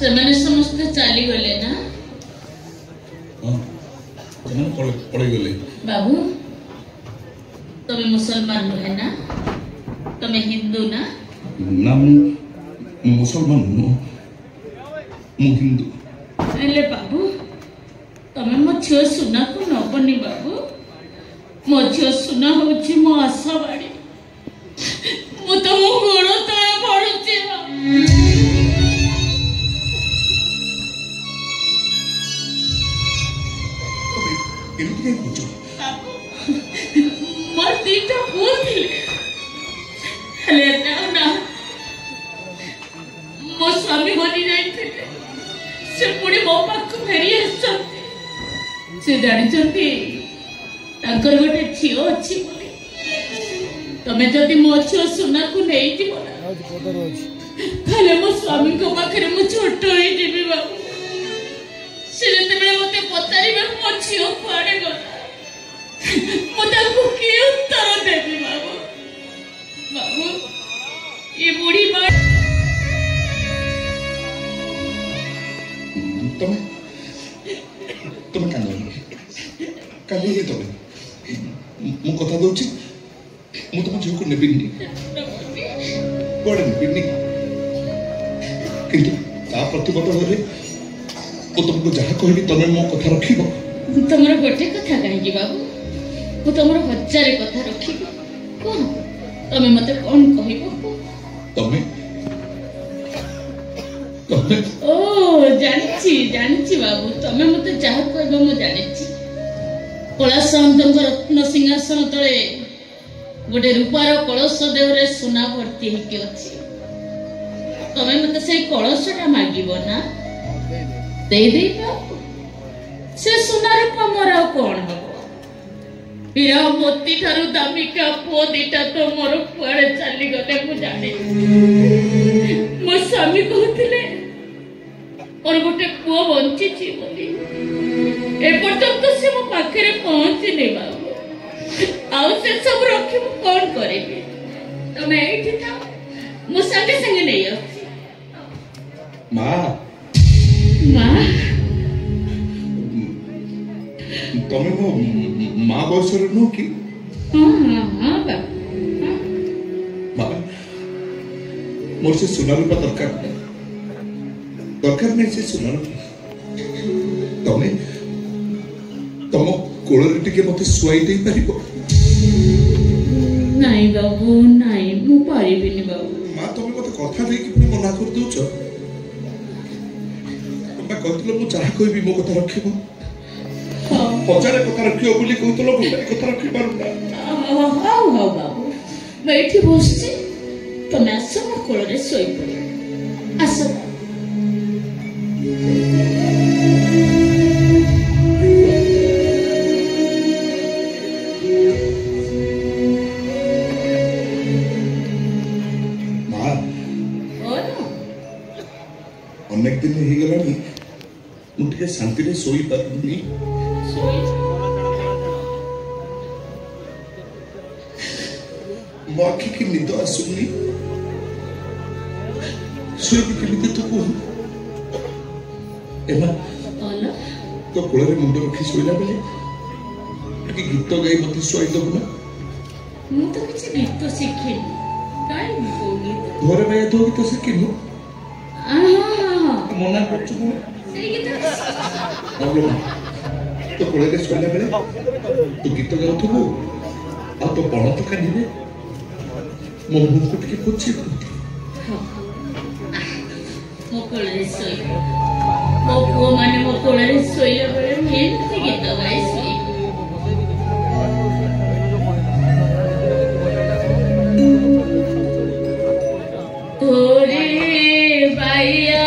ସେମାନେ ସମସ୍ତେ ଚାଲିଗଲେ ନା? पड़े गले। बाबू तमे मुसलमान नुहे ना? तमे हिंदू ना? ना मुसलमान नु मु हिंदू। एले बाबू तमे मो छियो सुना को नबनी बाबू। मो छियो सुना होची मो आशावाड़ी। मु तो मो गोड़ो तळे पडुची। मोर दीटा पुଅ ଥିଲେ ହେଲେ ନା ମୋ ସ୍ୱାମୀ ମରି ଯାଇଥିଲେ। ସେ ପୁଣି ମୋ ପାଖକୁ ଫେରି ଆସିଛନ୍ତି। ସେ ଜାଣିଛନ୍ତି ତାଙ୍କର ଗୋଟେ ଝିଅ ଅଛି ବୋଲି। ତମେ ଯଦି ମୋ ଝିଅ ସୁନାକୁ ନେଇଯିବ ନା ତାହେଲେ ମୋ ସ୍ୱାମୀଙ୍କ ପାଖରେ ମୁଁ ଛୋଟ ହେଇଯିବି ବାବୁ। ସେ ଯେତେବେଳେ ମତେ ପଚାରିବେ ମୋ ଝିଅ କୁଆଡେ ଗଲା ମୁଁ ତାଙ୍କୁ କି ଉତ୍ତର ଦେବି ବାବୁ? ବାବୁ ଏ ବୁଢୀ ମା तुम काली तुम मु कथा दउची मु तुम झियो को नेबिनी कोडे नेबिनी किंतु ता प्रतिबद्धता रे मु तुमको जहा कहबी तमे मो कथा रखिबो। तमरो गोटे कथा कहि बाबू मु तमरो हजारे कथा रखिबो। कोन तमे मते कोन कहिबो? तमे ओ जानिछि बाबू तमे मते जहा कहबो मु जानिछि। कलासांतଙ୍କ रत्न सिंहासन तळे गोटे रूपार कलश देवरे सोना भर्ती हेकि अछि। तमे मते से कलशटा मागिबो ना? दे दे बाबू से सोना रूपा मोर कोन हबो? हीरा मोती थारु दामिका पुओ दिटा तो मोर कुआडे चली गले मु जाने। मो स्वामी कहथिले और गोटे पुओ बंची छी बोली ए पर्यंत से मो पाखरे पहुंची नै बाबू। आउ से सब रखि मु कोन करिबी? तमे एठी था मु संगे संगे नै आछि। मां तमे मो मां बसर नो कि? हां बाबू मां मोर से सुना रूपा दरकार नहीं से सुना तमे तम कोल रे टिके मते सुआई देई परिबो? नहीं बाबू नहीं मु पारिबिनी बाबू। मां तमे मते कथा देई कि मना कर दोछ। तमे कहतलो मु चाह कहबी मो कथा रखिबो। हजारे कथा रखियो बोली कहतलो मु कथा रखि पारु ना। हां बाबू मैं एठी बसछि तमे आसो मो कोल रे सोई पड़े। आसो अनेक दिन हो गलानी मुठे शांति रे सोई पारुनी। मो आखि की निद आसुनी सोई केमिति तो को एमा तो कोल रे मुंड रखी सोइला बेले कि गीत गाई मते सोई दबु ना? मु तो किछ गीत शिखिनी काई गो गीत घरे भाई तो गीत शिखिनु मना करछु सेई गीत तो कोले रे सोइला बेले तो गीत गाउथबो आ तो पण तो कानिबे मो मुख को टिके कोछि मो कोले सोई मो पुओ माने मो कोले सोइला बेले एंती गीत गाई सोई तोरे बाइया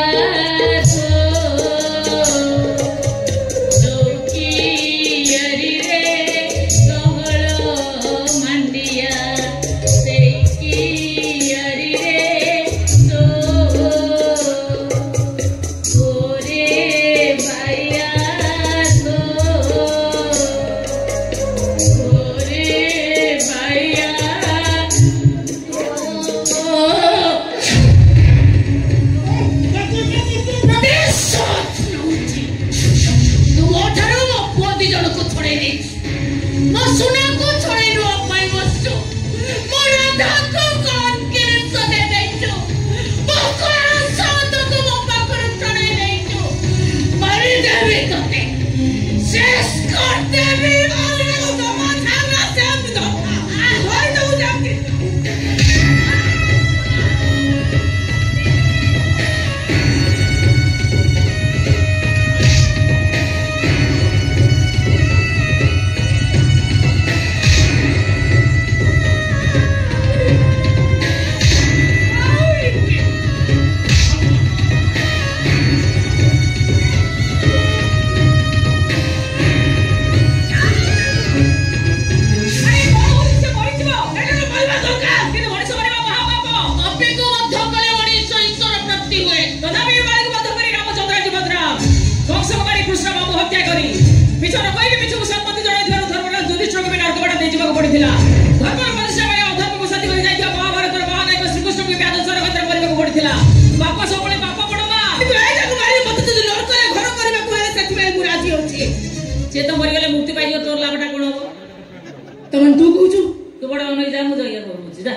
बापा सबले बापा बड़ मा तू ए जाको मारी मत तू नर करे घर करबा कोहे सेति में मु राजी होची से तो मरि गेले मुक्ति पाइयो तोर लाभटा कोन हो तमन तू कहू तू बड़ अनई जा मु जइया करू जा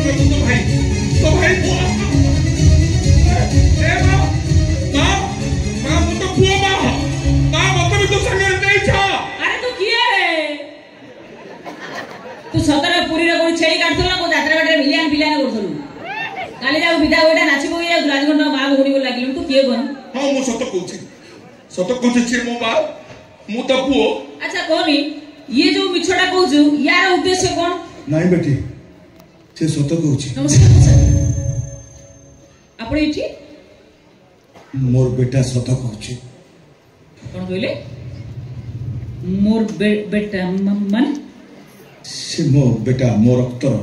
तो भाई ए मां मु तो पुआ मां मत भी तो संगे नहीं छा अरे तू किए रे तू सतरे पुरी रे कोन छेई काटथला को यात्रा बाटे विलियन करथलु काली जाऊ विदा ओटा नाची को या राजगण मां भोनी को लागिलु तू किए कोन हां मु सत कहूची छे मो बा मु तो पुओ अच्छा कोनी ये जो मिछड़ा कहूछु यार उद्देश्य कोन नहीं बेटी से सत कहूची नमस्कार सर आपण इठी मोर बेटा सत कहूची कोन कहले मोर बेटा मन से मो बेटा मोर रक्तर